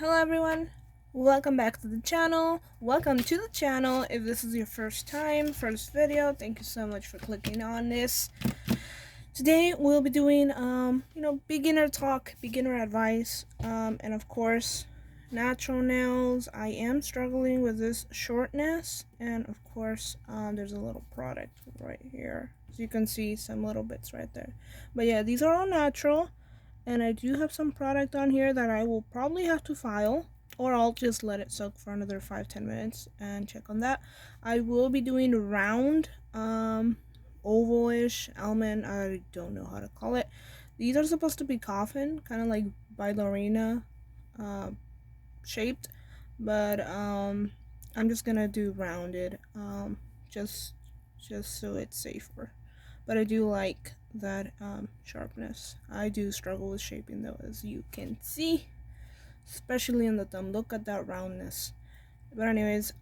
Hello everyone, welcome back to the channel. Welcome to the channel. If this is your first video, thank you so much for clicking on this. Today we'll be doing beginner talk, beginner advice, and of course natural nails. I am struggling with this shortness, and of course there's a little product right here, so you can see some little bits right there. But yeah, these are all natural. And I do have some product on here that I will probably have to file, or I'll just let it soak for another 5-10 minutes and check on that. I will be doing round, ovalish, almond, I don't know how to call it. These are supposed to be coffin, kind of like ballerina shaped, but I'm just gonna do rounded, just so it's safer. But I do like that sharpness. I do struggle with shaping though, as you can see, especially in the thumb. Look at that roundness. But anyways,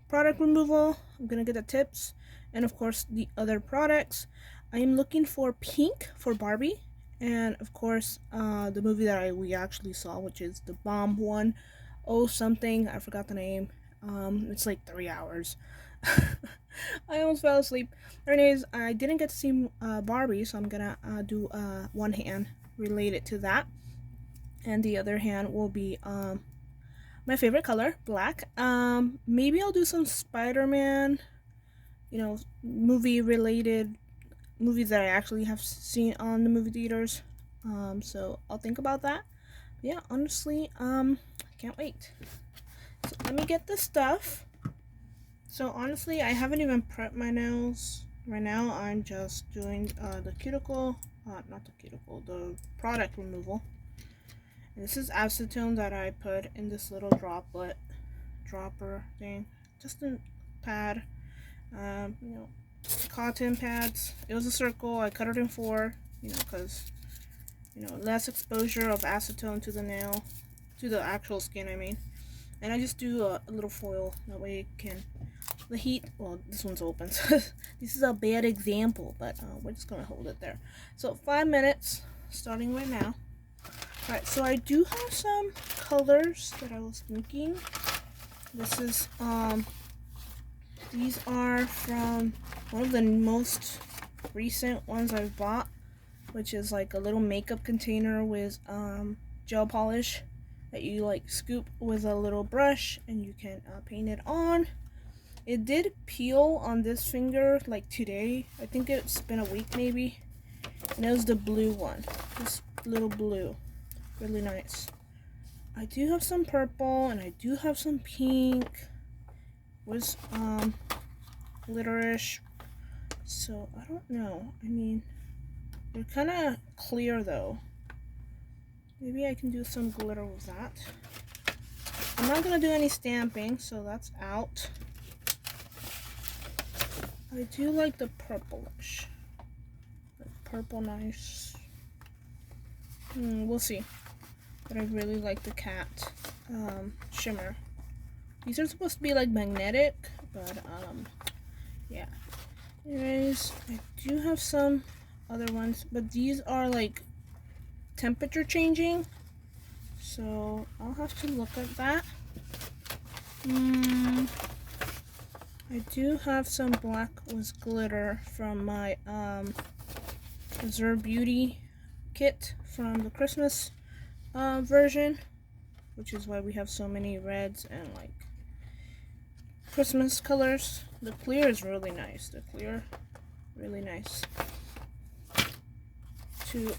product removal, I'm gonna get the tips and of course the other products. I am looking for pink for Barbie, and of course the movie that we actually saw, which is the bomb one. Oh, something, I forgot the name. It's like 3 hours. I almost fell asleep. Anyways, I didn't get to see Barbie, so I'm gonna do one hand related to that, and the other hand will be my favorite color, black. Maybe I'll do some Spider-Man, movie related movies that I actually have seen on the movie theaters. So I'll think about that. But yeah, honestly, can't wait. So let me get the stuff. So honestly, I haven't even prepped my nails. Right now, I'm just doing the product removal. And this is acetone that I put in this little dropper thing. Just a pad, cotton pads. It was a circle. I cut it in 4, because, less exposure of acetone to the nail, to the actual skin, I mean. And I just do a little foil, that way it can, the heat, well, this one's open, so this is a bad example, but we're just gonna hold it there. So 5 minutes, starting right now. Alright, so I do have some colors that I was thinking. This is, these are from one of the most recent ones I've bought, which is like a little makeup container with gel polish that you like scoop with a little brush, and you can paint it on. It did peel on this finger like today. I think it's been a week maybe. And it was the blue one, this little blue, really nice. I do have some purple and I do have some pink with glitterish. So I don't know. I mean, they're kind of clear though. Maybe I can do some glitter with that. I'm not gonna do any stamping, so that's out. I do like the purplish. Purple, nice. We'll see. But I really like the cat shimmer. These are supposed to be like magnetic, but yeah. Anyways, I do have some other ones, but these are like temperature changing, so I'll have to look at that. I do have some black with glitter from my Reserve Beauty kit from the Christmas version, which is why we have so many reds and like Christmas colors. The clear is really nice. The clear, really nice to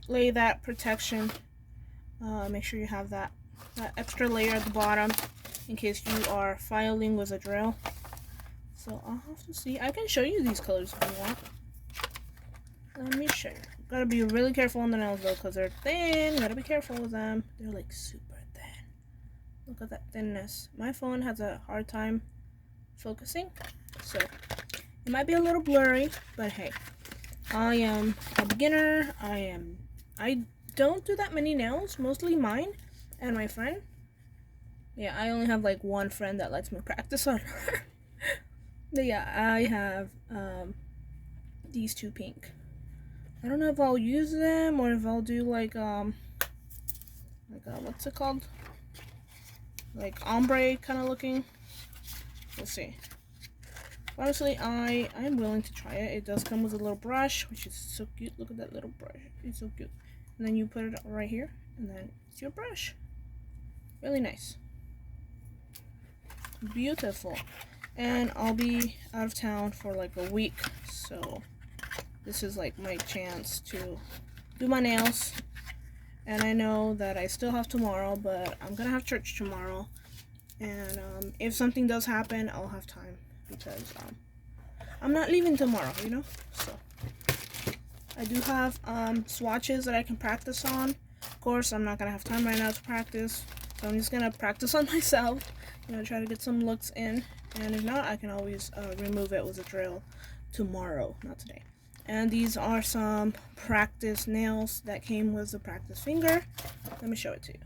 lay that protection. Make sure you have that extra layer at the bottom in case you are filing with a drill. So I'll have to see. I can show you these colors if you want. Let me show you. Gotta be really careful on the nails though, because they're thin. Gotta be careful with them. They're like super thin. Look at that thinness. My phone has a hard time focusing, so it might be a little blurry, but hey, I am a beginner. I don't do that many nails, mostly mine and my friend. Yeah, I only have like one friend that lets me practice on her. But yeah, I have these two pink. I don't know if I'll use them or if I'll do like what's it called? Like ombre kind of looking. We'll see. Honestly, I'm willing to try it. It does come with a little brush, which is so cute. Look at that little brush. It's so cute. And then you put it right here, and then it's your brush. Really nice. Beautiful. And I'll be out of town for like a week, so this is like my chance to do my nails. And I know that I still have tomorrow, but I'm gonna have church tomorrow. And if something does happen, I'll have time because I'm not leaving tomorrow, you know? So I do have swatches that I can practice on. Of course, I'm not gonna have time right now to practice, so I'm just gonna practice on myself, you know, try to get some looks in. And if not, I can always remove it with a drill tomorrow, not today. And these are some practice nails that came with the practice finger. Let me show it to you.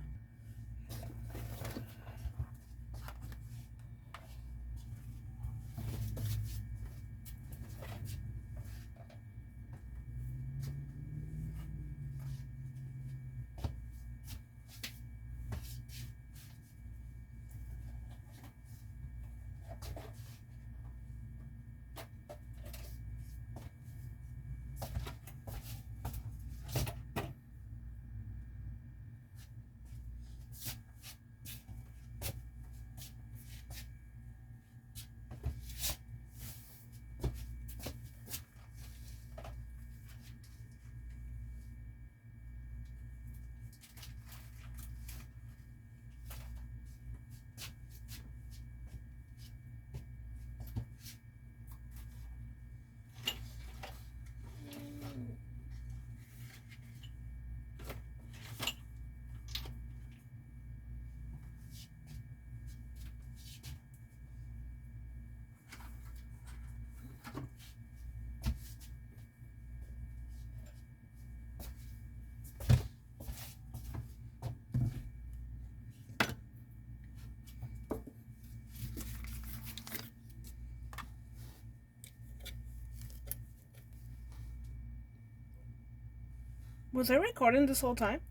Was I recording this whole time?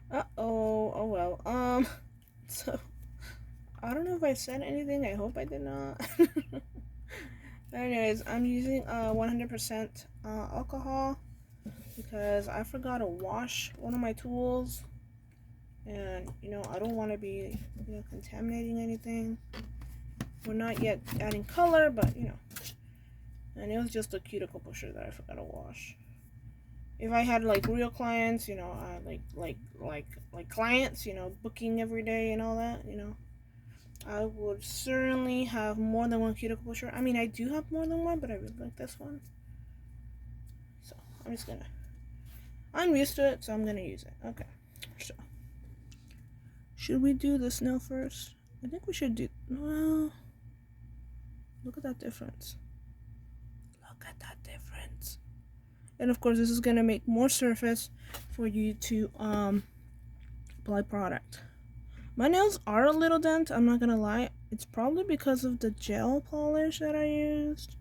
Uh-oh. Oh well. So I don't know if I said anything. I hope I did not. Anyways, I'm using 100% alcohol because I forgot to wash one of my tools, and you know I don't want to be contaminating anything. We're not yet adding color, but you know, and it was just a cuticle pusher that I forgot to wash. If I had like real clients, you know, like clients, you know, booking every day and all that, you know, I would certainly have more than one cuticle pusher. I mean, I do have more than one, but I really like this one. So I'm used to it, so I'm gonna use it. Okay. So should we do this nail first? I think we should do. Well, look at that difference. Look at that difference. And of course, this is gonna make more surface for you to apply product. My nails are a little dent, I'm not gonna lie. It's probably because of the gel polish that I used.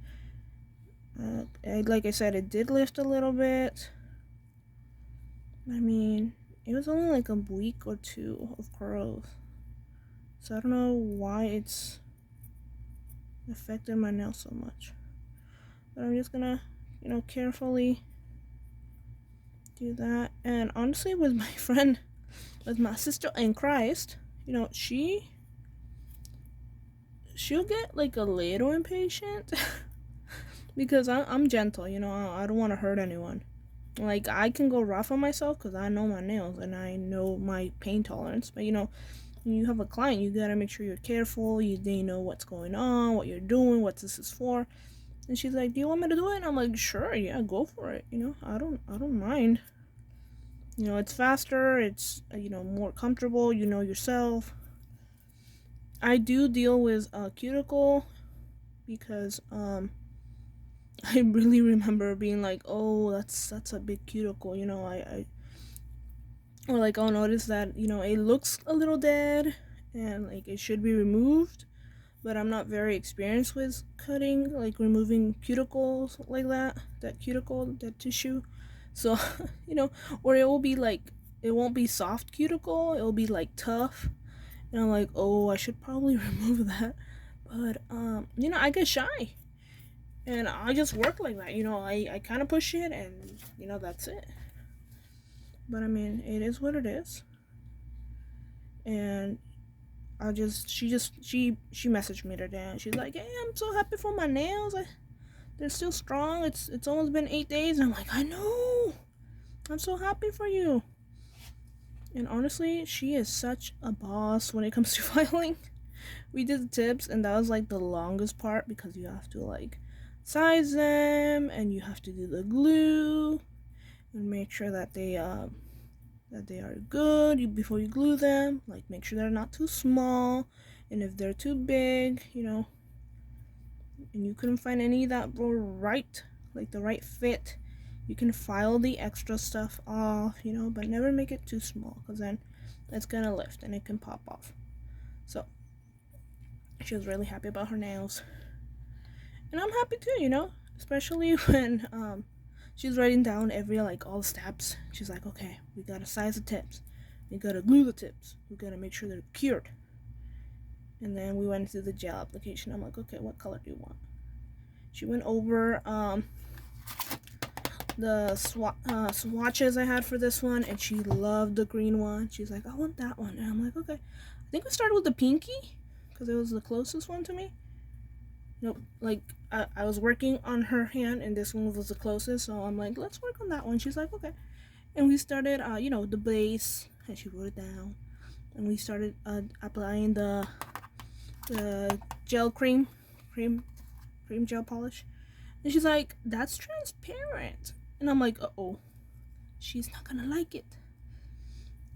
Like I said, it did lift a little bit. I mean, it was only like a week or two of growth. So I don't know why it's affected my nails so much. But I'm just gonna, you know, carefully do that. And honestly, with my friend, with my sister in Christ, you know, she'll get like a little impatient because I'm gentle, you know, I don't want to hurt anyone. Like, I can go rough on myself because I know my nails and I know my pain tolerance. But you know, when you have a client, you gotta make sure you're careful. They know what's going on, what you're doing, what this is for. And she's like, "Do you want me to do it?" And I'm like, "Sure, yeah, go for it." You know, I don't mind. You know, it's faster. It's you know, more comfortable. You know yourself. I do deal with cuticle because I really remember being like, "Oh, that's a big cuticle." You know, I or like I'll notice that you know it looks a little dead and like it should be removed, but I'm not very experienced with cutting, like removing cuticles like that cuticle, that tissue. So, you know, or it will be like it won't be soft cuticle, it'll be like tough. And I'm like, oh, I should probably remove that. But I get shy. And I just work like that. I kind of push it, and that's it. But I mean, it is what it is. And she messaged me today, and she's like, hey, I'm so happy for my nails. They're still strong. It's almost been 8 days. And I'm like, I know. I'm so happy for you. And honestly, she is such a boss when it comes to filing. We did the tips, and that was like the longest part because you have to like size them, and you have to do the glue and make sure that they are good before you glue them. Like, make sure they're not too small, and if they're too big, and you couldn't find any that were right, like the right fit, you can file the extra stuff off, but never make it too small, because then it's gonna lift and it can pop off. So she was really happy about her nails, and I'm happy too, especially when she's writing down every like all the steps. She's like, okay, we gotta size the tips, we gotta glue the tips, we gotta make sure they're cured. And then we went through the gel application. I'm like, okay, what color do you want? She went over the swatches I had for this one, and she loved the green one. She's like, I want that one. And I'm like, okay. I think we started with the pinky because it was the closest one to me. Like I was working on her hand, and this one was the closest, so I'm like, let's work on that one. She's like, okay. And we started the base, and she wrote it down, and we started applying the gel cream gel polish. And she's like, that's transparent. And I'm like, uh-oh, she's not gonna like it.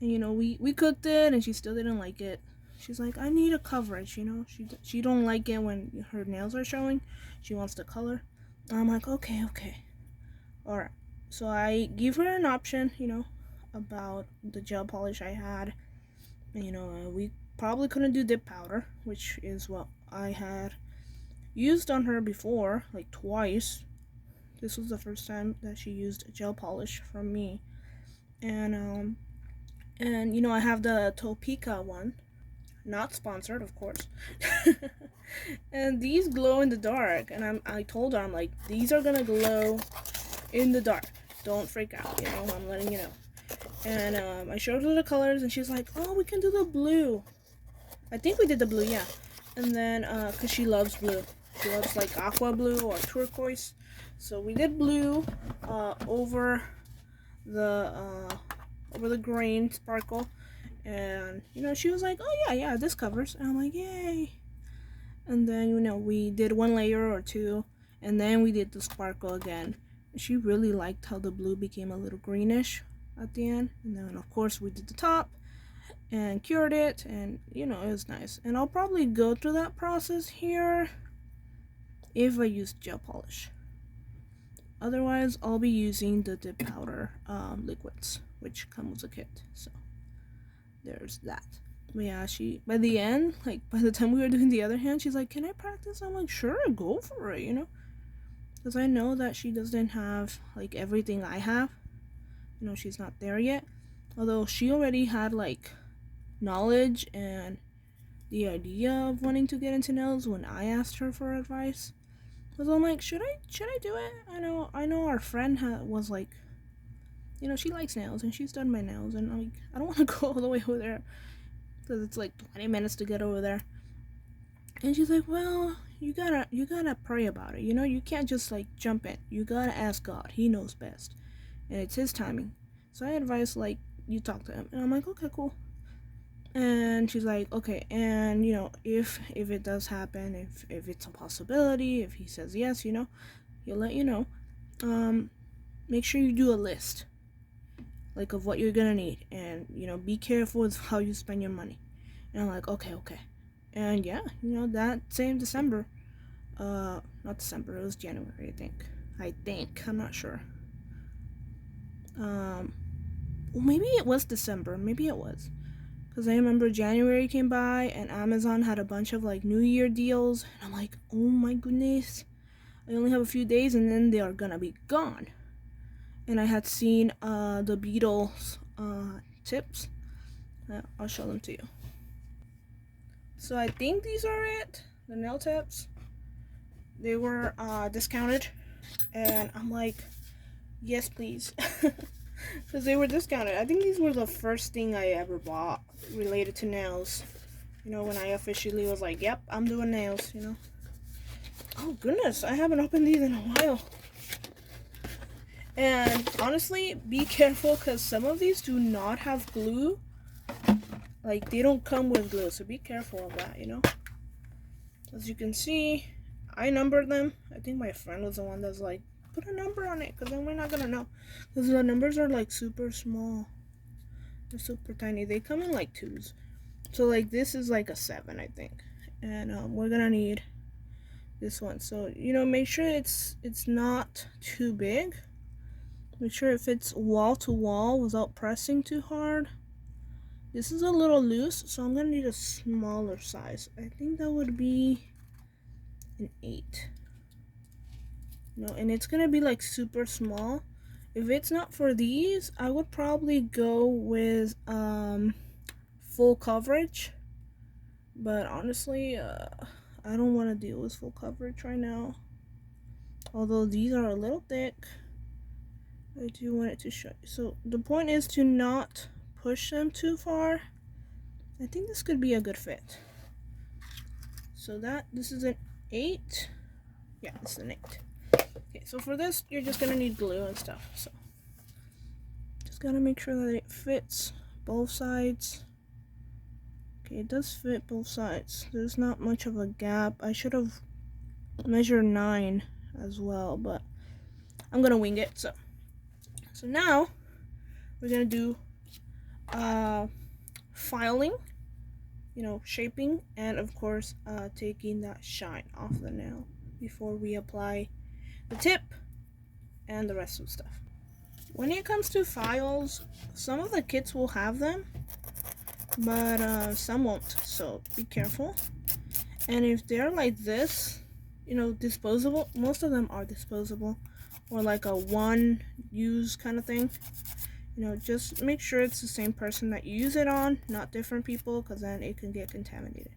And we cooked it, and she still didn't like it. She's like, I need a coverage. She don't like it when her nails are showing. She wants the color. And I'm like, okay, all right. So I give her an option, about the gel polish I had. And, we probably couldn't do dip powder, which is what I had used on her before, like twice. This was the first time that she used gel polish from me. And I have the Topeka one, not sponsored, of course. And these glow in the dark, and I told her, I'm like, these are gonna glow in the dark, don't freak out, I'm letting you know. And I showed her the colors, and she's like, oh, we can do the blue. I think we did the blue, yeah. And then because she loves blue, she loves like aqua blue or turquoise, so we did blue over the grain sparkle. And she was like, oh yeah, this covers. And I'm like, yay. And then we did one layer or two, and then we did the sparkle again. She really liked how the blue became a little greenish at the end. And then of course we did the top and cured it, and it was nice. And I'll probably go through that process here if I use gel polish. Otherwise, I'll be using the dip powder liquids, which come with a kit. So there's that. But yeah, by the end, like by the time we were doing the other hand, she's like, can I practice? I'm like, sure, go for it, because I know that she doesn't have like everything I have. She's not there yet, although she already had like knowledge and the idea of wanting to get into nails when I asked her for advice. Because I'm like, should I do it? I know our friend was like, she likes nails, and she's done my nails, and I'm like, I don't want to go all the way over there because it's like 20 minutes to get over there. And she's like, well, you gotta pray about it. You can't just like jump in. You gotta ask God. He knows best, and it's his timing. So I advise like you talk to him. And I'm like, okay, cool. And she's like, okay, and if it does happen, if it's a possibility, if he says yes, he'll let you know. Make sure you do a list, like, of what you're gonna need, and be careful with how you spend your money. And I'm like, okay. And yeah, that same December, not December, it was January, I think, I'm not sure. Well, maybe it was December, maybe it was. Because I remember January came by, and Amazon had a bunch of like New Year deals, and I'm like, oh my goodness, I only have a few days, and then they are gonna be gone. And I had seen the Beatles tips. I'll show them to you. So I think these are it, the nail tips. They were discounted, and I'm like, yes please, because they were discounted. I think these were the first thing I ever bought related to nails, you know, when I officially was like, yep, I'm doing nails, you know. Oh goodness, I haven't opened these in a while. And honestly, be careful, because some of these do not have glue. Like, they don't come with glue, so be careful of that, you know. As you can see, I numbered them. I think my friend was the one that's like, put a number on it, because then we're not gonna know. Because the numbers are like super small. They're super tiny. They come in like 2s. So like this is like a 7, I think. And we're gonna need this one. So, you know, make sure it's not too big. Make sure it fits wall to wall without pressing too hard. This is a little loose, so I'm gonna need a smaller size. I think that would be an 8. No, and it's gonna be like super small. If it's not for these, I would probably go with full coverage. But honestly, I don't want to deal with full coverage right now. Although these are a little thick, I do want it to show you. So the point is to not push them too far. I think this could be a good fit. So this is an 8. Yeah, this is an 8. Okay, so for this, you're just gonna need glue and stuff. So just gotta make sure that it fits both sides. Okay, it does fit both sides. There's not much of a gap. I should have measured 9 as well, but I'm gonna wing it. So now we're gonna do filing, you know, shaping, and of course taking that shine off the nail before we apply the tip and the rest of the stuff. When it comes to files, some of the kits will have them, but some won't, so be careful. And if they're like this, you know, disposable, most of them are disposable, or like a one use kind of thing, you know, just make sure it's the same person that you use it on, not different people, because then it can get contaminated.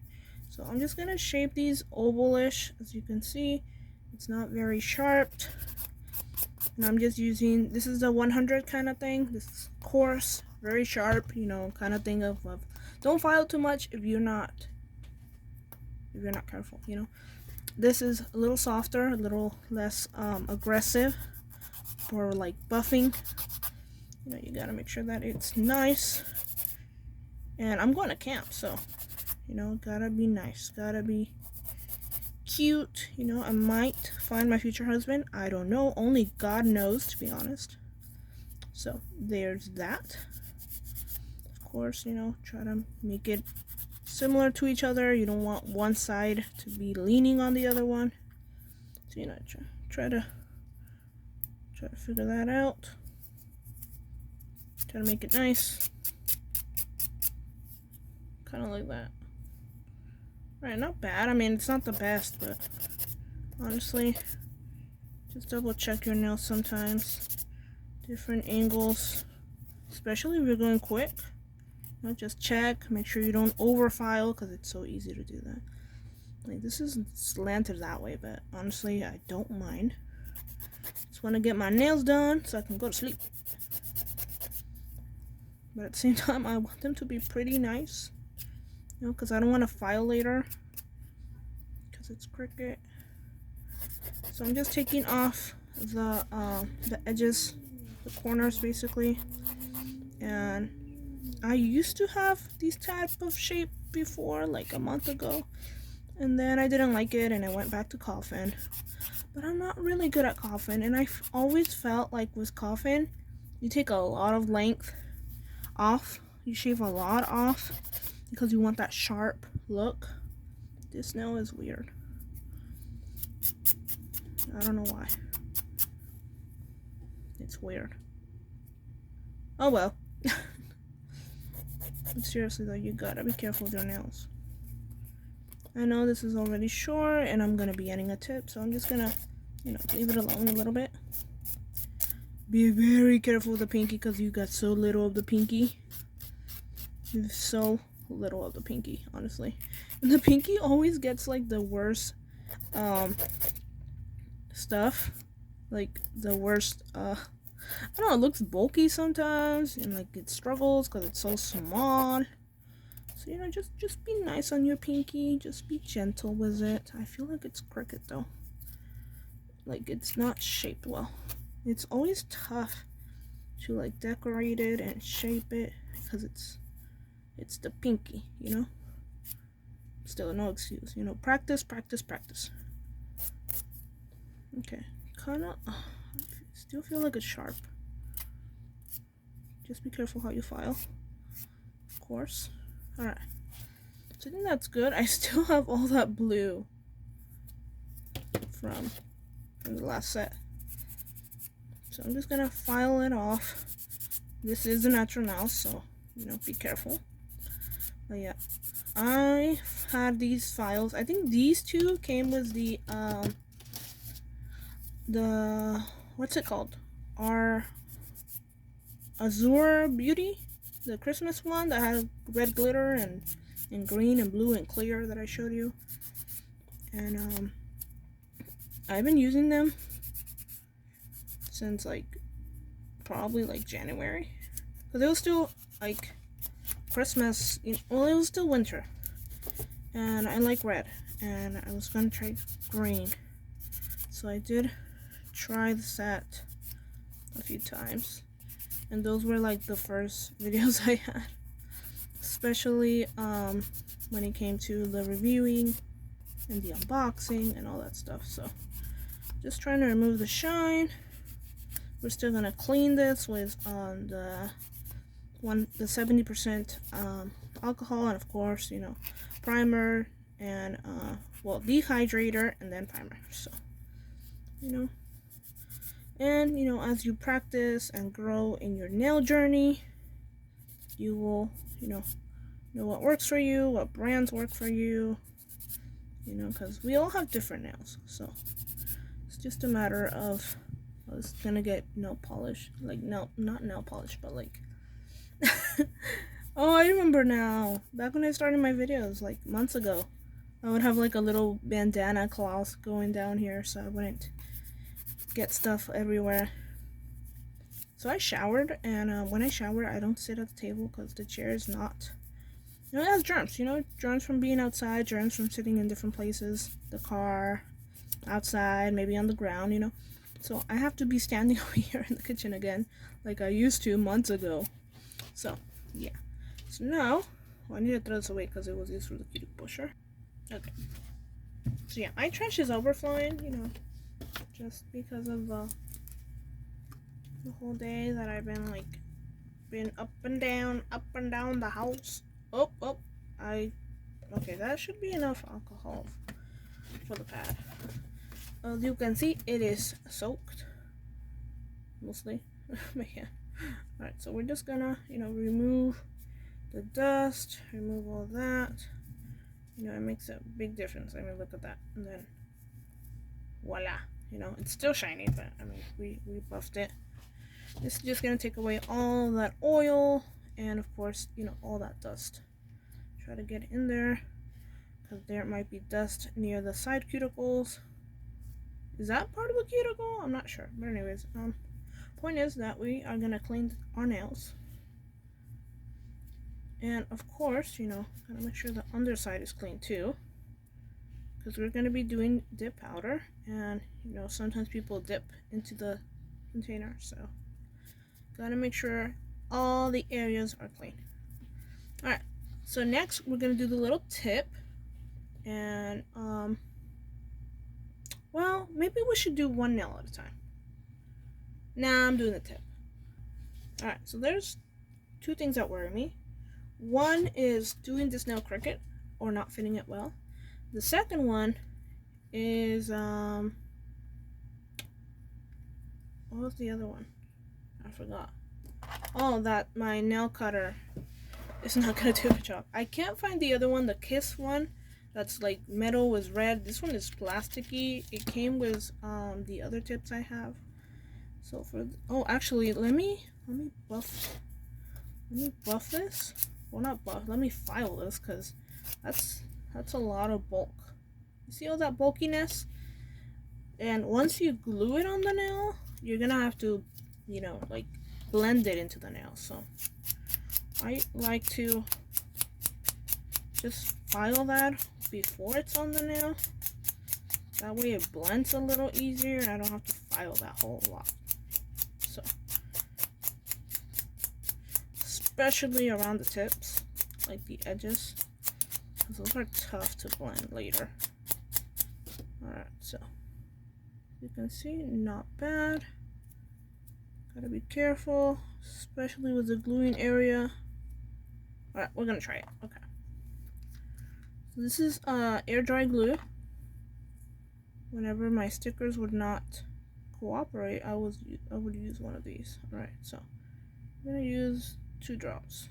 So I'm just gonna shape these ovalish. As you can see, it's not very sharp, and I'm just using, this is a 100 kind of thing. This is coarse, very sharp, you know, kind of thing of don't file too much if you're not careful, you know. This is a little softer, a little less aggressive for like buffing. You know, you gotta make sure that it's nice. And I'm going to camp, so, you know, gotta be nice, gotta be cute. You know, I might find my future husband. I don't know. Only God knows, to be honest. So there's that. Of course, you know, try to make it similar to each other. You don't want one side to be leaning on the other one. So, you know, try to figure that out. Try to make it nice. Kind of like that. Right, not bad. I mean, it's not the best, but honestly, just double check your nails sometimes. Different angles, especially if you're going quick. You know, just check, make sure you don't overfile, because it's so easy to do that. Like, this is slanted that way, but honestly, I don't mind. Just want to get my nails done so I can go to sleep. But at the same time, I want them to be pretty nice. You know, because I don't want to file later, because it's crooked. So I'm just taking off the edges, the corners basically. And I used to have these type of shape before, like a month ago, and then I didn't like it and I went back to coffin. But I'm not really good at coffin, and I've always felt like with coffin, you take a lot of length off, you shave a lot off, because you want that sharp look. This nail is weird. I don't know why. It's weird. Oh well. But seriously though, you gotta be careful with your nails. I know this is already short and I'm gonna be adding a tip, so I'm just gonna, you know, leave it alone a little bit. Be very careful with the pinky, because you got so little of the pinky. so little of the pinky, honestly. And the pinky always gets like the worst stuff. Like the worst I don't know, it looks bulky sometimes and like it struggles because it's so small. So just be nice on your pinky, just be gentle with it. I feel like it's crooked though. Like it's not shaped well. It's always tough to like decorate it and shape it because it's the pinky, Still no excuse, practice, practice, practice. Okay, kinda still feel like it's sharp. Just be careful how you file, of course. Alright, so I think that's good. I still have all that blue from the last set. So I'm just gonna file it off. This is a natural nail, so be careful. But yeah, I had these files. I think these two came with the what's it called? Our Azure Beauty, the Christmas one that had red glitter and green and blue and clear that I showed you. And I've been using them since like probably like January, because it was still like Christmas. Well, it was still winter, and I like red, and I was gonna try green, so I did try the set a few times, and those were like the first videos I had, especially when it came to the reviewing and the unboxing and all that stuff. So just trying to remove the shine. We're still gonna clean this with the 70% alcohol, and of course primer and well, dehydrator and then primer. So and as you practice and grow in your nail journey, you will know what works for you, what brands work for you, because we all have different nails. So it's just a matter of, I was gonna get nail polish, like not nail polish, but like oh, I remember now. Back when I started my videos, like months ago, I would have like a little bandana cloth going down here so I wouldn't get stuff everywhere. So I showered, and when I shower, I don't sit at the table because the chair is not, it has germs, germs from being outside, germs from sitting in different places, the car, outside, maybe on the ground, So I have to be standing over here in the kitchen again, like I used to months ago. So, yeah. So now, I need to throw this away because it was used for the cutie pusher. Okay. So yeah, my trash is overflowing, just because of the whole day that I've been been up and down the house. Okay, that should be enough alcohol for the pad. As you can see, it is soaked, mostly, but yeah. Alright, so we're just gonna, remove the dust, remove all that. It makes a big difference. I mean, look at that. And then, voila. It's still shiny, but I mean, we buffed it. This is just gonna take away all that oil and, of course, all that dust. Try to get in there, because there might be dust near the side cuticles. Is that part of the cuticle? I'm not sure. But anyways, point is that we are gonna clean our nails, and of course gotta make sure the underside is clean too, because we're gonna be doing dip powder, and sometimes people dip into the container, so gotta make sure all the areas are clean. Alright, so next we're gonna do the little tip, and well, maybe we should do one nail at a time. Nah, I'm doing the tip. Alright, so there's two things that worry me. One is doing this nail crooked or not fitting it well. The second one is what was the other one? I forgot. Oh, that my nail cutter is not gonna do a job. I can't find the other one, the Kiss one. That's like metal with red. This one is plasticky. It came with the other tips I have. So actually, let me buff this. well, not buff. Let me file this because that's a lot of bulk. You see all that bulkiness? And once you glue it on the nail, you're gonna have to, you know, like blend it into the nail. So I like to just file that before it's on the nail. That way it blends a little easier and I don't have to file that whole lot. So, especially around the tips, like the edges, because those are tough to blend later. Alright, so you can see, not bad. Gotta be careful, especially with the gluing area. Alright, we're gonna try it. Okay. So this is air dry glue. Whenever my stickers would not cooperate, I would use one of these. Alright, so I'm gonna use 2 drops.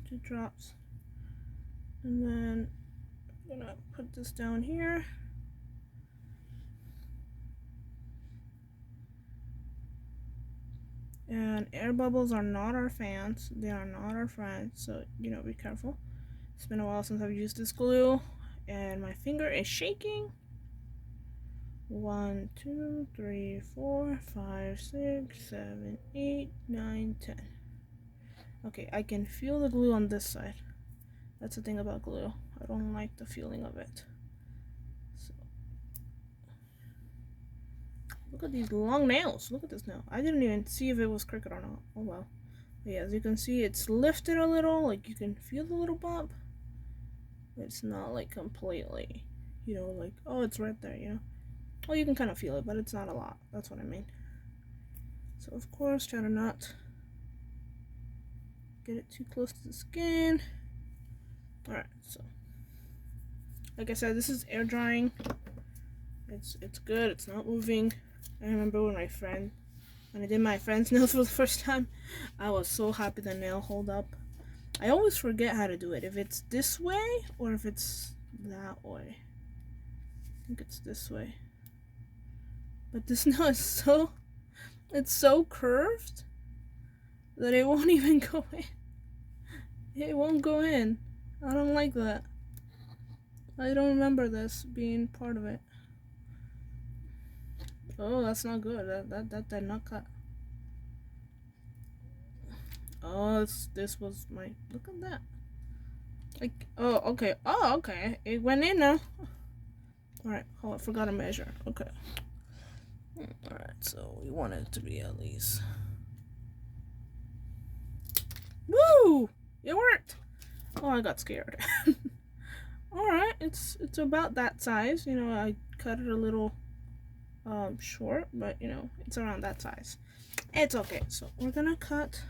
2 drops. And then I'm gonna put this down here. And air bubbles are not our fans. They are not our friends. So, you know, be careful. It's been a while since I've used this glue. And my finger is shaking. 1, 2, 3, 4, 5, 6, 7, 8, 9, 10. Okay, I can feel the glue on this side. That's the thing about glue. I don't like the feeling of it. So, look at these long nails. Look at this nail. I didn't even see if it was crooked or not. Oh well. But yeah, as you can see, it's lifted a little. Like you can feel the little bump. It's not like completely, you know, like, oh, it's right there, you know. Well, you can kind of feel it, but it's not a lot. That's what I mean. So, of course, try to not get it too close to the skin. Alright, so, like I said, this is air drying. It's good. It's not moving. I remember when I did my friend's nails for the first time, I was so happy the nail held up. I always forget how to do it. If it's this way or if it's that way. I think it's this way. But this nail is it's so curved that it won't even go in. It won't go in. I don't like that. I don't remember this being part of it. Oh, that's not good. That did not cut. Oh, this was my, look at that. Like, oh, okay. Oh, okay. It went in now. Alright, oh, I forgot to measure. Okay. Alright, so we want it to be at least. Woo! It worked! Oh, I got scared. Alright, it's about that size. You know, I cut it a little short, but you know, it's around that size. It's okay. So we're gonna cut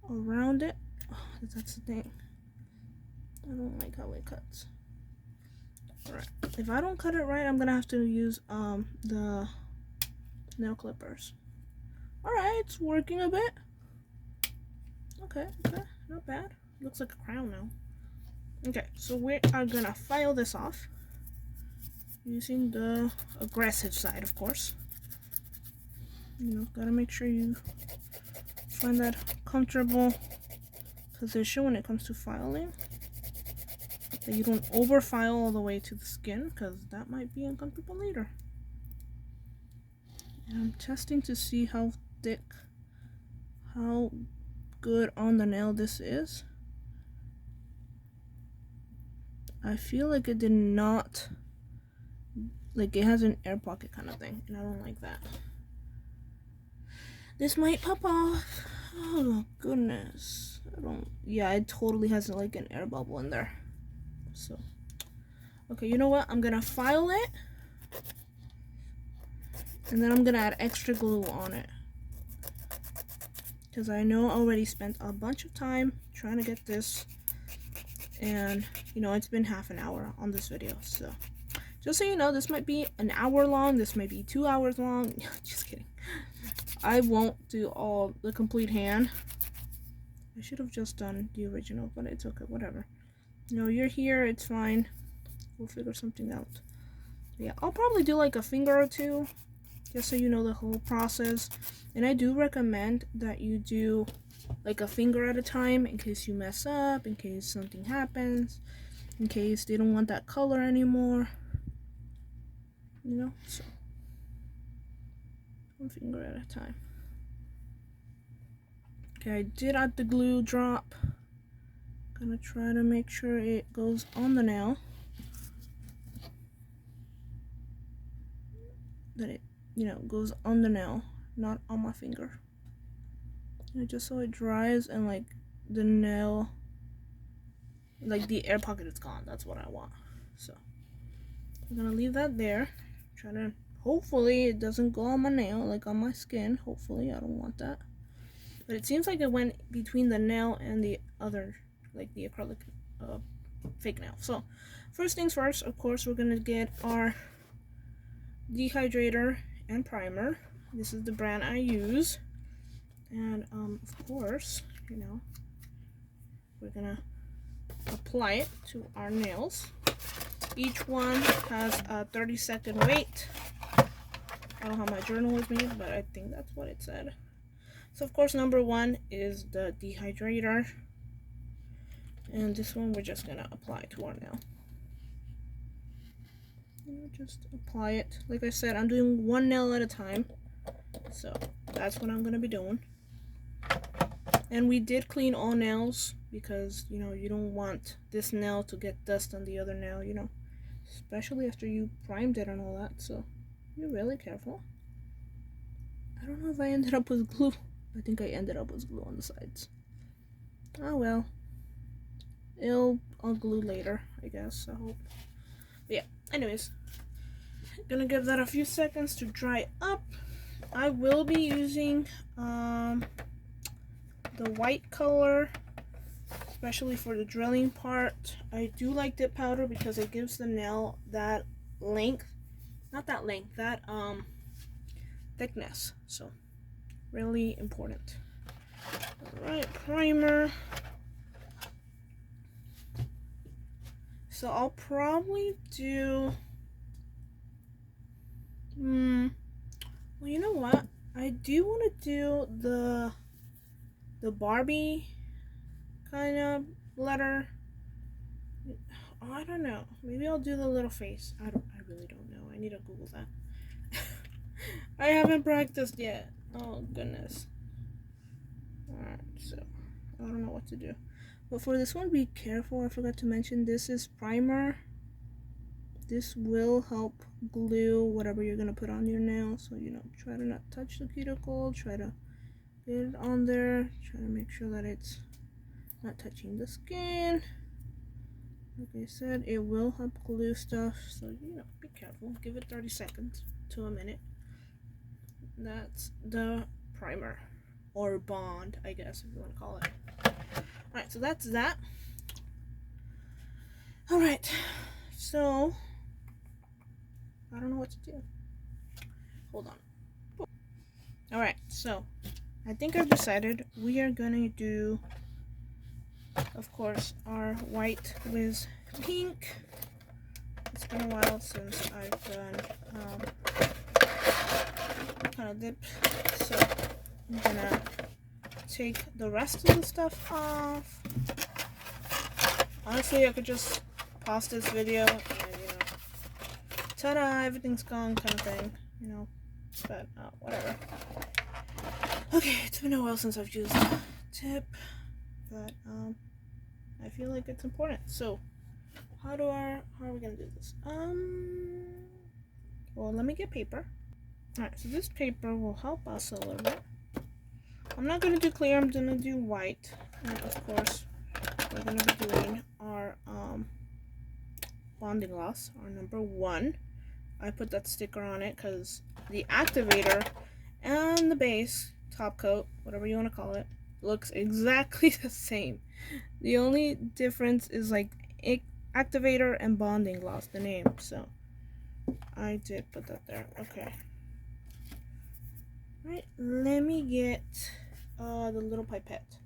around it. Oh, that's the thing. I don't like how it cuts. Alright. If I don't cut it right, I'm gonna have to use the nail clippers. Alright, it's working a bit. Okay, not bad. Looks like a crown now. Okay, so we are gonna file this off using the aggressive side, of course. You know, gotta make sure you find that comfortable position when it comes to filing. That you don't over file all the way to the skin, because that might be uncomfortable later. And I'm testing to see how thick, how good on the nail this is. I feel like it did not, like it has an air pocket kind of thing, and I don't like that. This might pop off. Oh goodness. Yeah, it totally has like an air bubble in there. So, okay, you know what? I'm gonna file it, and then I'm gonna add extra glue on it, because I know I already spent a bunch of time trying to get this, and you know, it's been half an hour on this video. So just so you know, this might be an hour long, this might be 2 hours long. Just kidding. I won't do all the complete hand. I should have just done the original, but it's okay, whatever. You know, you're here, it's fine. We'll figure something out. Yeah, I'll probably do like a finger or two, just so you know the whole process. And I do recommend that you do like a finger at a time in case you mess up, in case something happens, in case they don't want that color anymore, you know. So one finger at a time. Okay, I did add the glue drop. Gonna try to make sure it goes on the nail, that it, you know, goes on the nail, not on my finger. And just so it dries and like the nail, like the air pocket is gone. That's what I want. So I'm gonna leave that there. Try to, hopefully it doesn't go on my nail, like on my skin. Hopefully, I don't want that. But it seems like it went between the nail and the other, like the acrylic fake nail. So first things first, of course, we're gonna get our dehydrator and primer. This is the brand I use. And of course, you know, we're gonna apply it to our nails. Each one has a 30-second wait. I don't have my journal with me, but I think that's what it said. So of course, number one is the dehydrator, and this one we're just gonna apply to our nail. Just apply it. Like I said, I'm doing one nail at a time, so that's what I'm gonna be doing. And we did clean all nails because, you know, you don't want this nail to get dust on the other nail, you know, especially after you primed it and all that. So you're really careful. I don't know if I ended up with glue. I think I ended up with glue on the sides. Oh well, I'll glue later, I guess. I hope. But yeah, anyways, gonna give that a few seconds to dry up. I will be using the white color, especially for the drilling part. I do like dip powder because it gives the nail that length, not that length, that thickness. So really important. Alright, primer. So I'll probably do well, you know what? I do want to do the Barbie kind of letter. Oh, I don't know. Maybe I'll do the little face. I really don't know. I need to Google that. I haven't practiced yet. Oh goodness. Alright, so I don't know what to do. But for this one, be careful. I forgot to mention this is primer. This will help glue whatever you're gonna put on your nail. So, you know, try to not touch the cuticle. Try to get it on there. Try to make sure that it's not touching the skin. Like I said, it will help glue stuff. So, you know, be careful. Give it 30 seconds to a minute. That's the primer. Or bond, I guess, if you want to call it. Alright, so that's that. Alright, so I don't know what to do. Hold on. Alright, so I think I've decided we are gonna do, of course, our white with pink. It's been a while since I've done kind of dip, so I'm gonna take the rest of the stuff off. Honestly, I could just pause this video and, you know, ta-da, everything's gone kind of thing, you know, but whatever. Okay, it's been a while since I've used a tip, but I feel like it's important. So how are we gonna do this? Well, let me get paper. Alright, so this paper will help us a little bit. I'm not gonna do clear, I'm gonna do white. And of course, we're gonna be doing our bonding gloss, our number 1. I put that sticker on it because the activator and the base, top coat, whatever you want to call it, looks exactly the same. The only difference is like activator and bonding gloss, the name. So I did put that there. Okay. Alright, let me get the little pipette.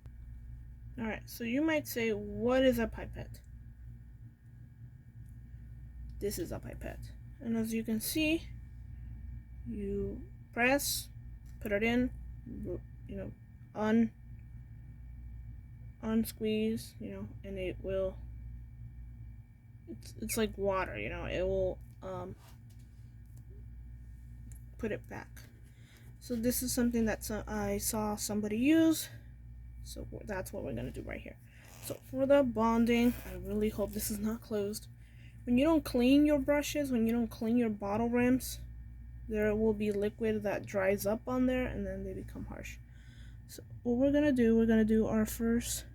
Alright, so you might say, what is a pipette? This is a pipette. And as you can see, you press, put it in, you know, unsqueeze, and it will. It's like water, It will put it back. So this is something that I saw somebody use. So that's what we're gonna do right here. So for the bonding, I really hope this is not closed. When you don't clean your brushes, when you don't clean your bottle rims, there will be liquid that dries up on there and then they become harsh. So what we're gonna do our first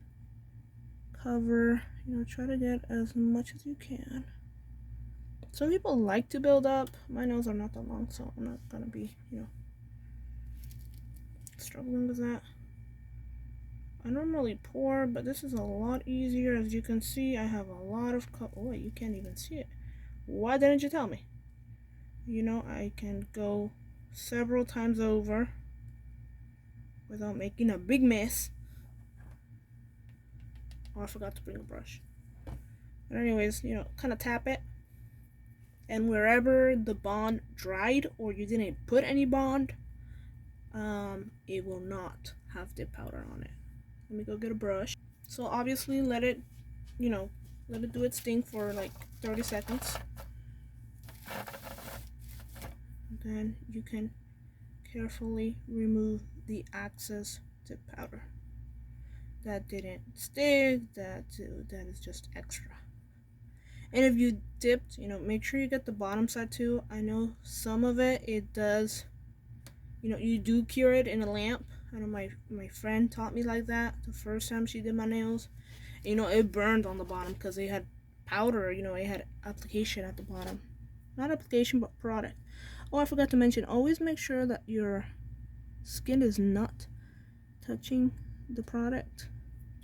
cover, try to get as much as you can. Some people like to build up. My nails are not that long, so I'm not gonna be, struggling with that. I normally pour, but this is a lot easier. As you can see, I have a lot of oh, you can't even see it. Why didn't you tell me? I can go several times over without making a big mess. Oh, I forgot to bring a brush. But anyways, kind of tap it. And wherever the bond dried or you didn't put any bond, it will not have dip powder on it. Let me go get a brush. So obviously let it do its thing for like 30 seconds. Then you can carefully remove the excess dip powder. That didn't stick, that is just extra. And if you dipped, make sure you get the bottom side too. I know some of it does, you do cure it in a lamp. I know my friend taught me like that the first time she did my nails. It burned on the bottom because they had powder, it had application at the bottom. Not application, but product. Oh, I forgot to mention, always make sure that your skin is not touching the product.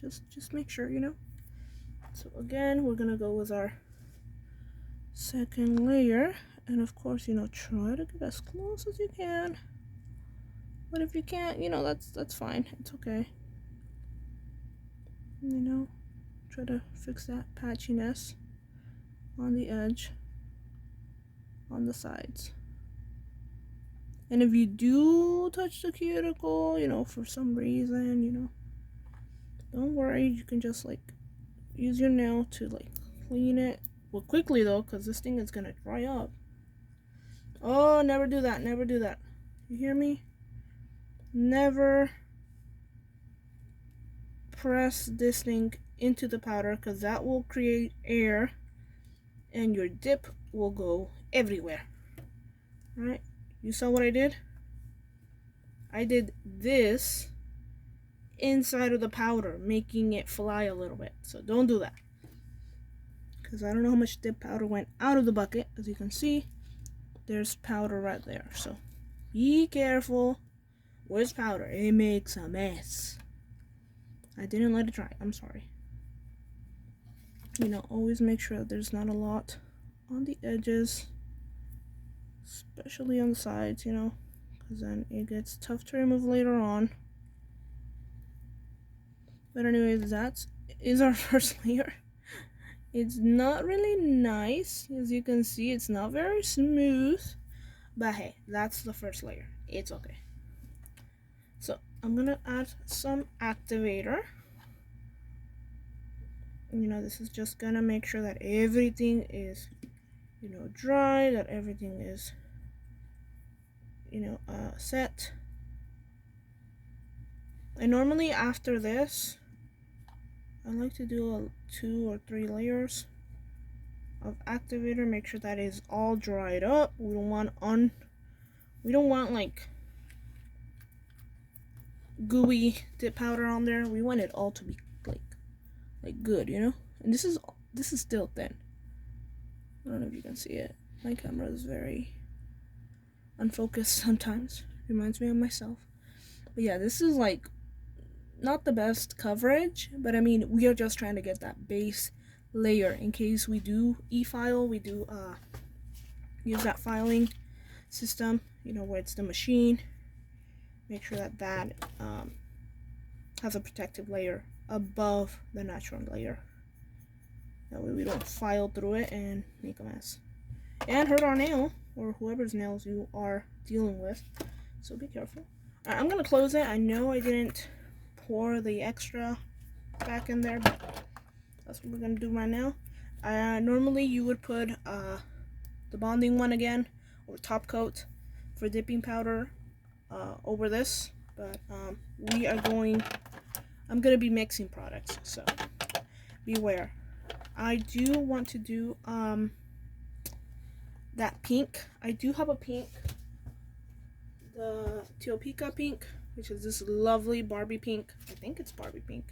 Just make sure, So again, we're gonna go with our second layer, and of course, try to get as close as you can. But if you can't, that's fine. It's okay. Try to fix that patchiness on the edge, on the sides. And if you do touch the cuticle, for some reason, don't worry. You can just use your nail to clean it. Well, quickly though, because this thing is gonna dry up. Oh, never do that. Never do that. You hear me? Never press this thing into the powder, because that will create air and your dip will go everywhere. Alright? You saw what I did? I did this inside of the powder, making it fly a little bit. So don't do that. Because I don't know how much dip powder went out of the bucket. As you can see, there's powder right there. So be careful. Where's powder? It makes a mess. I didn't let it dry. I'm sorry. Always make sure that there's not a lot on the edges, especially on the sides, because then it gets tough to remove later on. But anyways, that is our first layer. It's not really nice. As you can see, it's not very smooth. But hey, that's the first layer. It's okay. So I'm gonna add some activator. This is just gonna make sure that everything is, dry, that everything is, set. And normally after this, I like to do 2 or 3 layers of activator. Make sure that is all dried up. We don't want like gooey dip powder on there. We want it all to be like good, And this is still thin. I don't know if you can see it. My camera is very unfocused sometimes. Reminds me of myself. But yeah, this is not the best coverage, but I mean, we are just trying to get that base layer in case we do e-file. We do use that filing system, where it's the machine. Make sure that has a protective layer above the natural layer. That way we don't file through it and make a mess and hurt our nail, or whoever's nails you are dealing with. so be careful. Alright, I'm gonna close it. I know I didn't pour the extra back in there, but that's what we're gonna do right now. Normally you would put the bonding one again, or top coat for dipping powder over this, but I'm gonna be mixing products, so beware. I do want to do that pink. I do have a pink, the Teopica pink, which is this lovely Barbie pink. I think it's Barbie pink.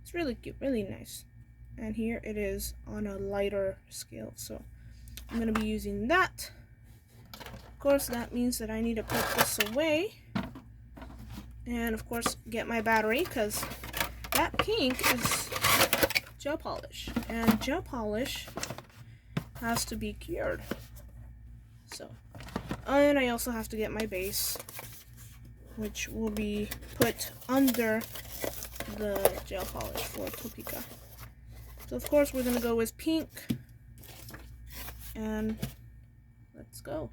It's really cute, really nice. And here it is on a lighter scale, so I'm gonna be using that. Of course, that means that I need to put this away, and of course get my battery, because that pink is gel polish, and gel polish has to be cured. So, and I also have to get my base, which will be put under the gel polish for Topeka. So of course we're gonna go with pink, and let's go.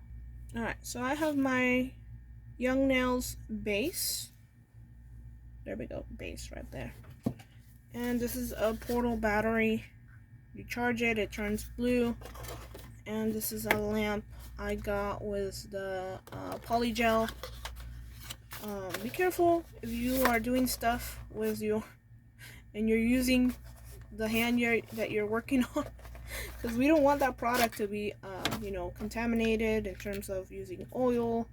Alright, so I have my Young Nails base. There we go, base right there. And this is a portal battery. You charge it, it turns blue. And this is a lamp I got with the polygel. Be careful if you are doing stuff with you and you're using the hand that you're working on, because we don't want that product to be contaminated in terms of using oil,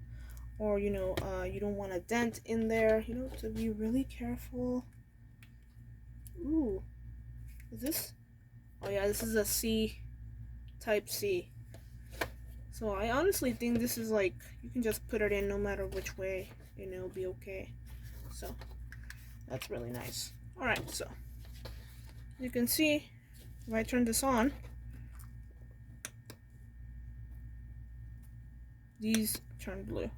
or you don't want a dent in there, to be really careful. Ooh, is this? Oh yeah, this is a C, type C. So I honestly think this is like, you can just put it in no matter which way and it'll be okay. So that's really nice. Alright, so you can see if I turn this on, these turn blue.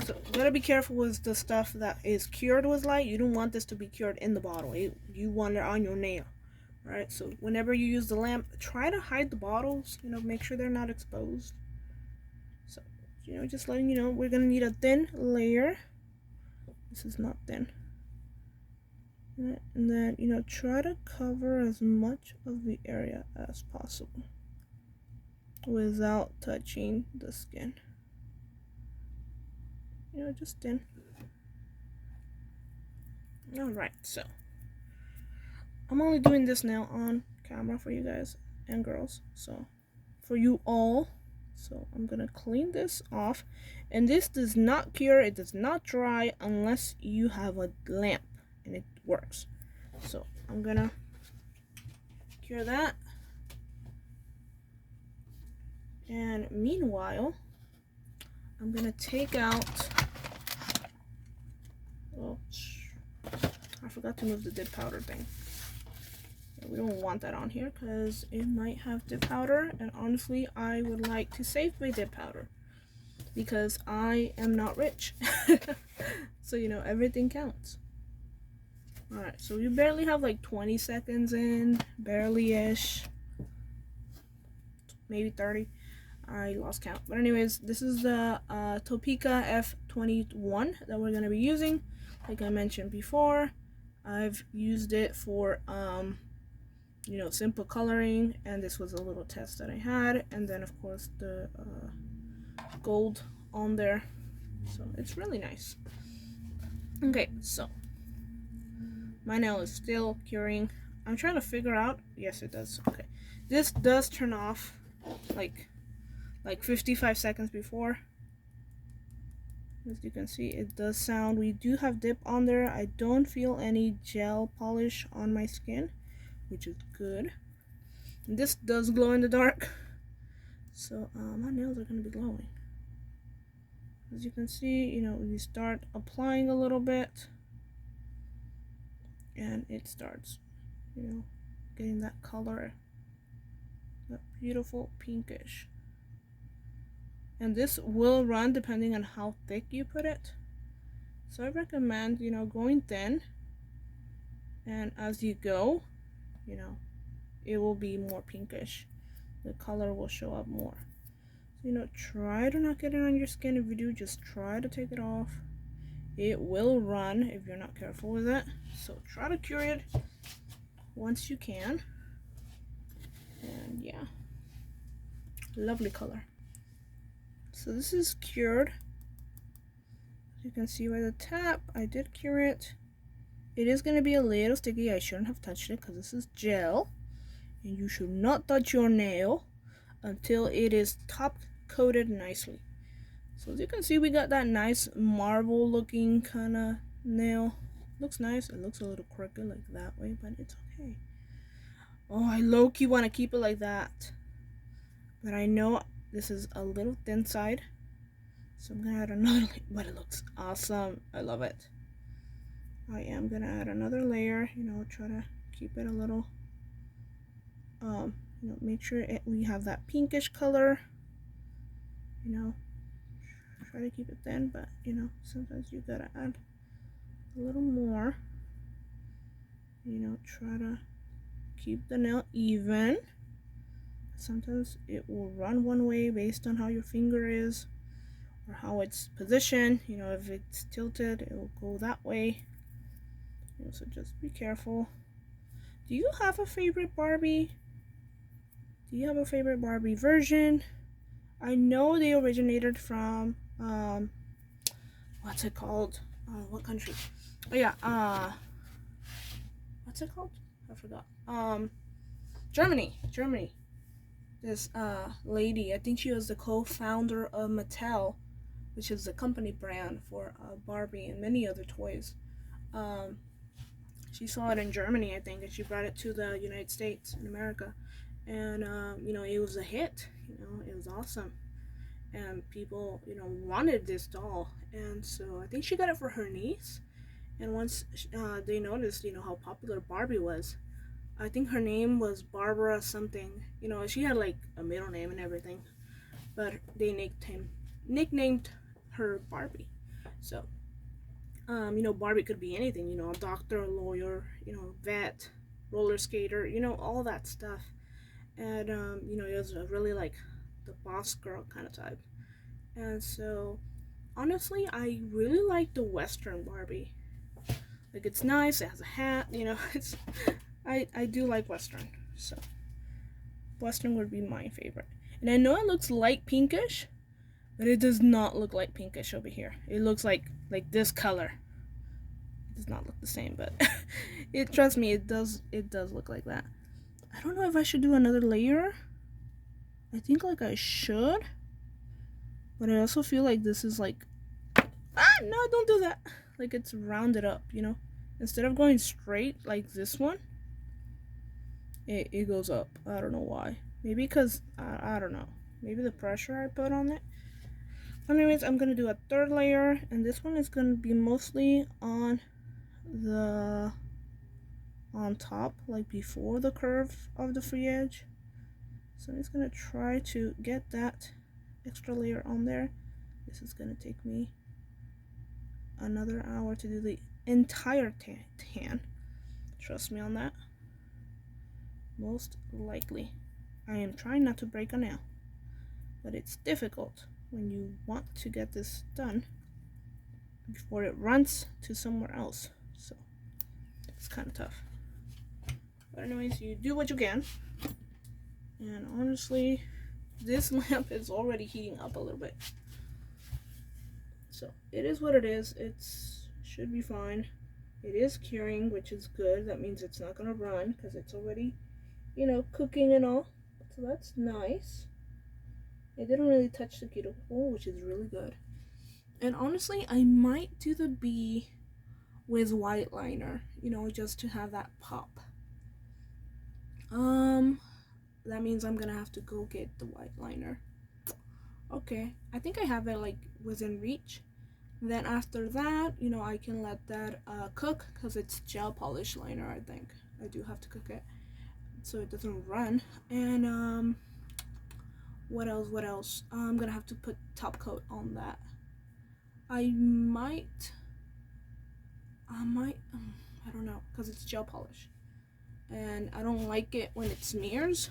So you gotta be careful with the stuff that is cured with light. You don't want this to be cured in the bottle. You want it on your nail. Right? So whenever you use the lamp, try to hide the bottles, make sure they're not exposed. So, just letting you know, we're gonna need a thin layer. This is not thin. And then, try to cover as much of the area as possible without touching the skin. Just thin. Alright, so I'm only doing this now on camera for you guys and girls, so for you all. So I'm gonna clean this off, and this does not cure, it does not dry unless you have a lamp and it works. So I'm gonna cure that, and meanwhile I'm gonna take out, oh, I forgot to move the dip powder thing. We don't want that on here because it might have dip powder, and honestly I would like to save my dip powder because I am not rich. So everything counts. Alright, so we barely have like 20 seconds in, barely-ish, maybe 30. I lost count, but anyways, this is the Topeka F21 that we're going to be using. Like I mentioned before, I've used it for simple coloring, and this was a little test that I had, and then of course the gold on there, so it's really nice. Okay, so my nail is still curing. I'm trying to figure out, yes it does, okay, this does turn off like 55 seconds before. As you can see, it does sound, we do have dip on there. I don't feel any gel polish on my skin, which is good. And this does glow in the dark, so my nails are going to be glowing. As you can see, we start applying a little bit, and it starts, getting that color, that beautiful pinkish. And this will run depending on how thick you put it. So I recommend, going thin, and as you go, it will be more pinkish. The color will show up more. try to not get it on your skin. If you do, just try to take it off. It will run if you're not careful with it. So try to cure it once you can. And yeah, lovely color. So this is cured. You can see by the tap, I did cure it. It is going to be a little sticky. I shouldn't have touched it because this is gel. And you should not touch your nail until it is top coated nicely. So as you can see, we got that nice marble looking kind of nail. Looks nice. It looks a little crooked like that way, but it's okay. Oh, I low-key want to keep it like that. But I know this is a little thin side. So I'm going to add another layer. But it looks awesome. I love it. I am going to add another layer. Try to keep it a little... make sure we have that pinkish color. Try to keep it thin, but sometimes you gotta add a little more. Try to keep the nail even. Sometimes it will run one way based on how your finger is or how it's positioned. If it's tilted, it will go that way. So just be careful. Do you have a favorite Barbie? Do you have a favorite Barbie version? I know they originated from what's it called? What country? Oh yeah, what's it called? I forgot. Germany. This lady, I think she was the co-founder of Mattel, which is the company brand for Barbie and many other toys. She saw it in Germany, I think, and she brought it to the United States in America, and it was a hit. It was awesome. And people, wanted this doll, and so I think she got it for her niece. And once they noticed, how popular Barbie was, I think her name was Barbara something. She had like a middle name and everything, but they nicknamed her Barbie. So, Barbie could be anything. A doctor, a lawyer, vet, roller skater, all that stuff. And it was really like the boss girl kind of type. And so, honestly, I really like the Western Barbie. Like, it's nice, it has a hat, it's... I do like Western, so... Western would be my favorite. And I know it looks light pinkish, but it does not look like pinkish over here. It looks like this color. It does not look the same, but... trust me, it does look like that. I don't know if I should do another layer. I think, I should. But I also feel like this is like... no, don't do that. Like, it's rounded up, Instead of going straight like this one, it goes up. I don't know why. Maybe because, I don't know. Maybe the pressure I put on it. Anyways, I'm going to do a third layer. And this one is going to be mostly on top, like before the curve of the free edge. So I'm just going to try to get that extra layer on there. This is going to take me another hour to do the entire tan. Trust me on that. Most likely. I am trying not to break a nail, but it's difficult when you want to get this done before it runs to somewhere else. So it's kind of tough. But anyways, you do what you can. And honestly, this lamp is already heating up a little bit. So it is what it is. It should be fine. It is curing, which is good. That means it's not going to run because it's already, cooking and all. So that's nice. It didn't really touch the cuticle, which is really good. And honestly, I might do the bee with white liner, just to have that pop. That means I'm going to have to go get the white liner. Okay, I think I have it within reach. Then after that, I can let that cook because it's gel polish liner. I think I do have to cook it so it doesn't run. And what else? I'm gonna have to put top coat on that. I don't know, because it's gel polish and I don't like it when it smears,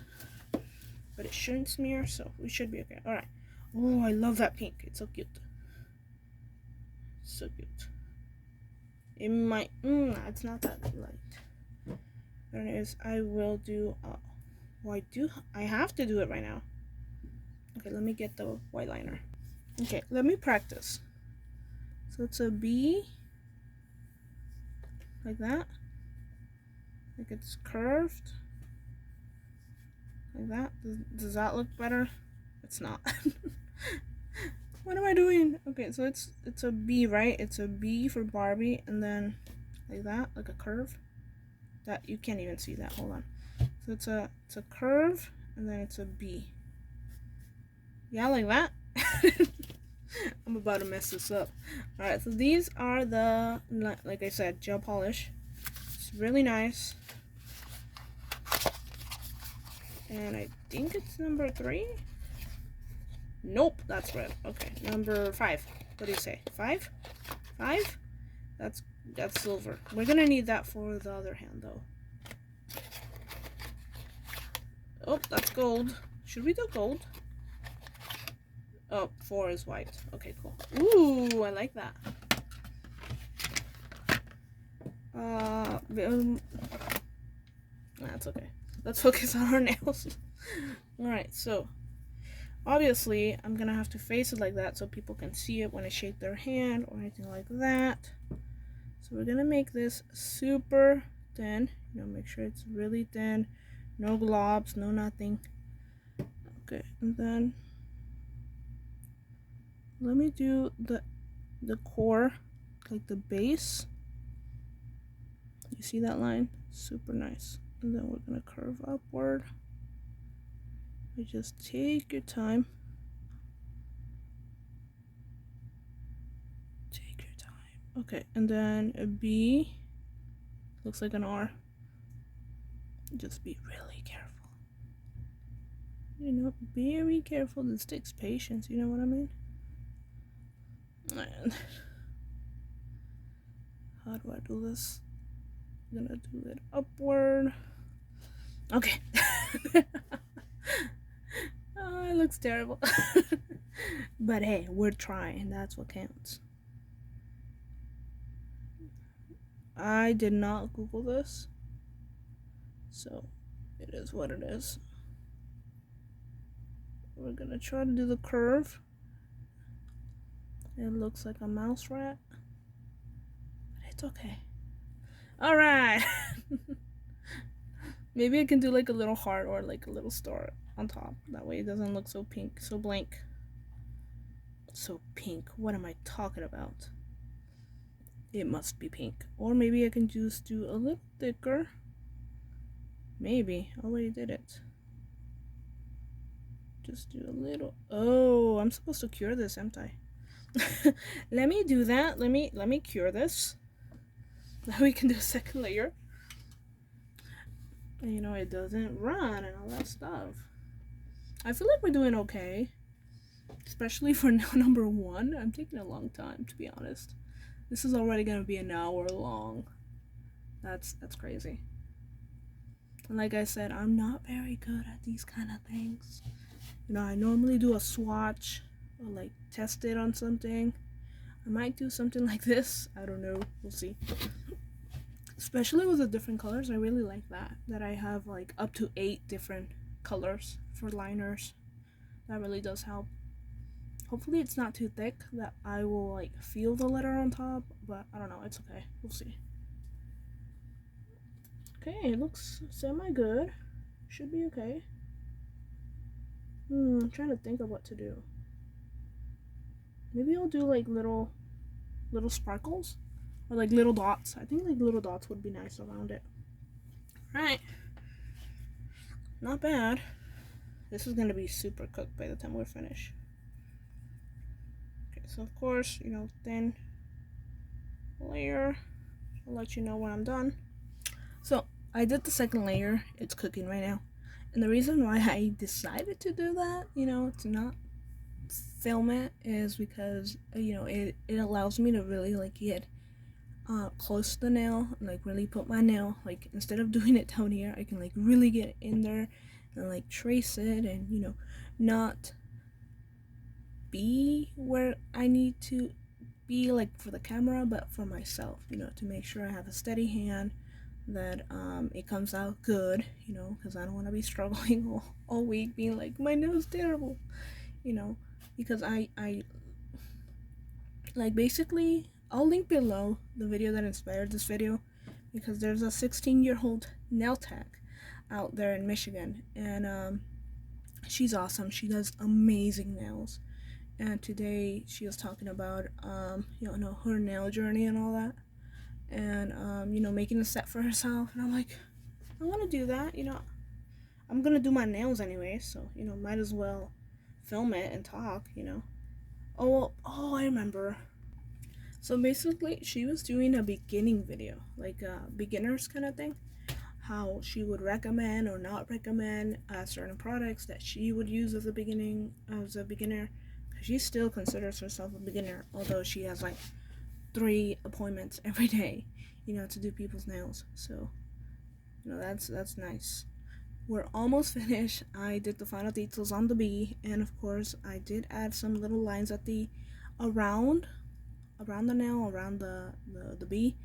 but it shouldn't smear, so we should be okay. All right. Oh, I love that pink. It's so cute. So cute. It might. It's not that light. But anyways, I will do. Well, I have to do it right now. Okay, let me get the white liner. Okay, let me practice. So it's a B, like that. Like it's curved, like that. Does that look better? It's not. What am I doing? Okay, so it's a B, right? It's a B for Barbie, and then like that, like a curve. That you can't even see that. Hold on. So it's a curve, and then it's a B. Yeah, like that. I'm about to mess this up. All right, so these are the, like I said, gel polish. It's really nice. And I think it's number 3. Nope, that's red. Okay, number 5. What do you say? 5? 5? That's silver. We're gonna need that for the other hand, though. Oh, that's gold. Should we do gold? Oh, 4 is white. Okay, cool. Ooh, I like that. That's okay. Let's focus on our nails. Alright, so obviously I'm gonna have to face it like that so people can see it when I shake their hand or anything like that. So we're gonna make this super thin. Make sure it's really thin. No globs, no nothing. Okay, and then let me do the core, like the base. You see that line? Super nice. And then we're gonna curve upward. You just take your time. Take your time. Okay, and then a B. Looks like an R. Just be really careful. Very careful. This takes patience, you know what I mean? And how do I do this? I'm gonna do it upward. Okay. Oh, it looks terrible. But hey, we're trying. That's what counts. I did not Google this, so it is what it is. We're gonna try to do the curve. It looks like a mouse rat, but it's okay. All right. Maybe I can do like a little heart or like a little star on top. That way it doesn't look so pink, so blank. So pink. What am I talking about? It must be pink. Or maybe I can just do a little thicker. Maybe. I already did it. Just do a little. Oh, I'm supposed to cure this, am I? Let me do that. Let me cure this. Now we can do a second layer. And it doesn't run and all that stuff. I feel like we're doing okay. Especially for number 1. I'm taking a long time, to be honest. This is already gonna be an hour long. That's crazy. And like I said, I'm not very good at these kind of things. I normally do a swatch or like test it on something. I might do something like this. I don't know. We'll see. Especially with the different colors, I really like that I have like up to 8 different colors for liners. That really does help. Hopefully it's not too thick that I will like feel the letter on top, but I don't know, it's okay. We'll see. Okay, it looks semi good. Should be okay. I'm trying to think of what to do. Maybe I'll do like little sparkles or like little dots. I think like little dots would be nice around it. Right. Not bad. This is gonna be super cooked by the time we're finished. Okay, so of course, thin layer. I'll let you know when I'm done. So I did the second layer. It's cooking right now. And the reason why I decided to do that, to not film it, is because, it allows me to really like get close to the nail and like really put my nail, like instead of doing it down here, I can like really get in there and like trace it and not be where I need to be, like for the camera, but for myself, to make sure I have a steady hand, that it comes out good, because I don't want to be struggling all week being like, my nail's terrible, you know, because I like, basically, I'll link below the video that inspired this video, because there's a 16-year-old nail tech out there in Michigan, and she's awesome. She does amazing nails. And today she was talking about her nail journey and all that, and making a set for herself. And I'm like, I want to do that. I'm gonna do my nails anyway, so might as well film it and talk. Oh, I remember. So basically, she was doing a beginning video, like a beginners kind of thing. How she would recommend or not recommend certain products that she would use as a beginner. She still considers herself a beginner, although she has like 3 appointments every day, to do people's nails. So, that's nice. We're almost finished. I did the final details on the bee, and of course, I did add some little lines at the around the nail, around the bee,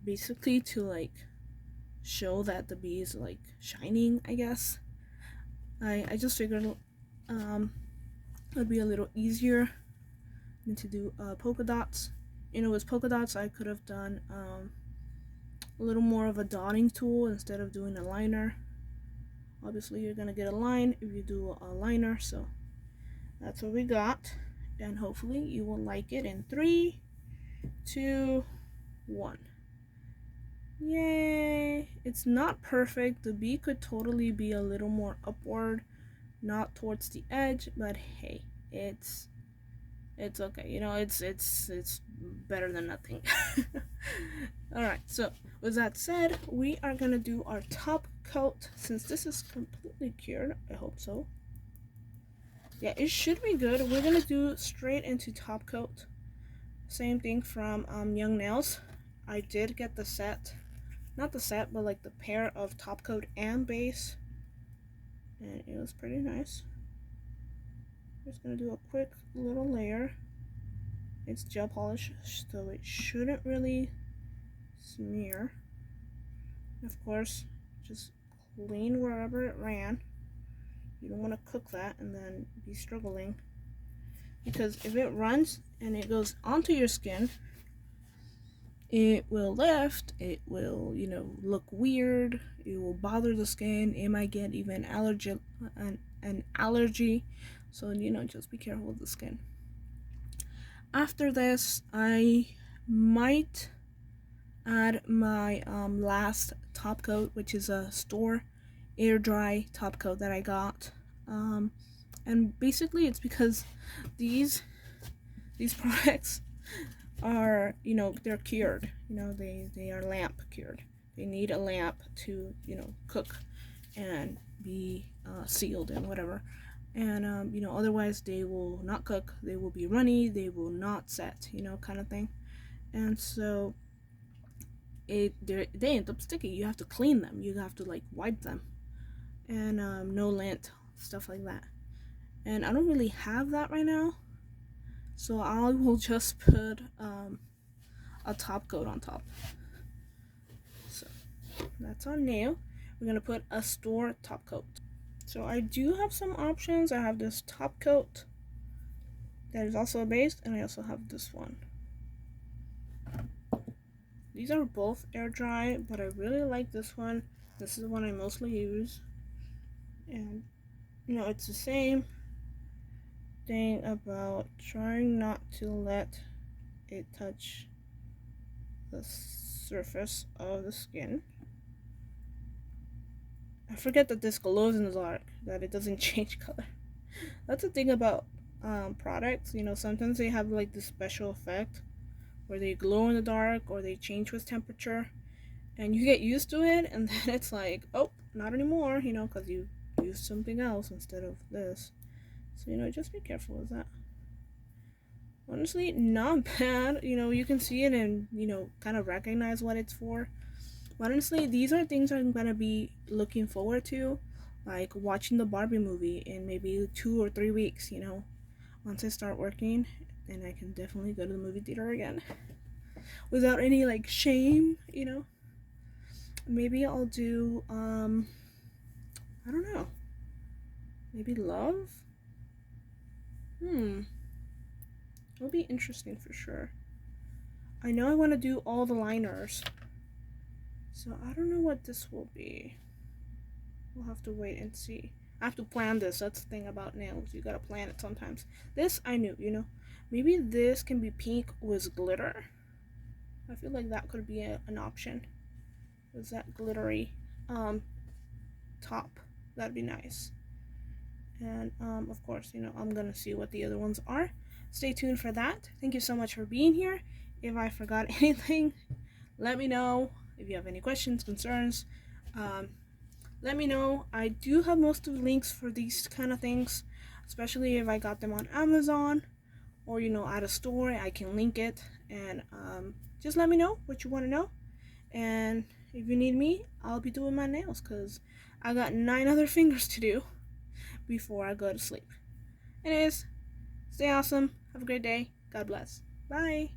basically to like show that the bee is like shining, I guess. I just figured it would be a little easier than to do polka dots. With polka dots, I could have done a little more of a dotting tool instead of doing a liner. Obviously, you're gonna get a line if you do a liner, so that's what we got. And hopefully, you will like it in 3, 2, 1. Yay! It's not perfect. The bee could totally be a little more upward, not towards the edge, but hey, it's okay. It's better than nothing. All right. So with that said, we are gonna do our top coat. Since this is completely cured, I hope so. Yeah, it should be good. We're gonna do straight into top coat. Same thing from Young Nails. I did get the set, not the set, but like the pair of top coat and base, and it was pretty nice. Just gonna do a quick little layer. It's gel polish, so it shouldn't really smear. Of course, just clean wherever it ran. You don't want to cook that and then be struggling, because if it runs and it goes onto your skin, it will lift, it will, look weird, it will bother the skin, it might get even an allergy. So, just be careful with the skin. After this, I might add my last top coat, which is a store air dry top coat that I got. And basically it's because these products are, they're cured. They are lamp cured. They need a lamp to, cook and be sealed and whatever. And otherwise they will not cook, they will be runny, they will not set, kind of thing. And so they end up sticky. You have to clean them, you have to like wipe them, and no lint, stuff like that. And I don't really have that right now, so I will just put a top coat on top. So that's our nail. We're gonna put a store top coat. So I do have some options. I have this top coat that is also a base, and I also have this one. These are both air dry, but I really like this one. This is the one I mostly use. And it's the same thing about trying not to let it touch the surface of the skin. I forget that this glows in the dark, that it doesn't change color. That's the thing about products. Sometimes they have like this special effect where they glow in the dark or they change with temperature, and you get used to it, and then it's like, oh, not anymore, because you used something else instead of this. So just be careful with that. Honestly, not bad. You can see it and kind of recognize what it's for. But honestly, these are things I'm gonna be looking forward to, like watching the Barbie movie in maybe 2 or 3 weeks. once I start working, then I can definitely go to the movie theater again without any like shame, you know. Maybe I'll do I don't know. Maybe love? It'll be interesting for sure. I know I want to do all the liners. So I don't know what this will be. We'll have to wait and see. I have to plan this. That's the thing about nails. You gotta plan it sometimes. This I knew, you know. Maybe this can be pink with glitter. I feel like that could be an option. With that glittery top. That'd be nice. And of course, you know, I'm gonna see what the other ones are. Stay tuned for that. Thank you so much for being here. If I forgot anything, let me know. If you have any questions, concerns, um, let me know. I do have most of the links for these kind of things, especially if I got them on Amazon or, you know, at a store. I can link it, and just let me know what you want to know. And if you need me, I'll be doing my nails because I got 9 other fingers to do before I go to sleep. Anyways, stay awesome. Have a great day. God bless. Bye.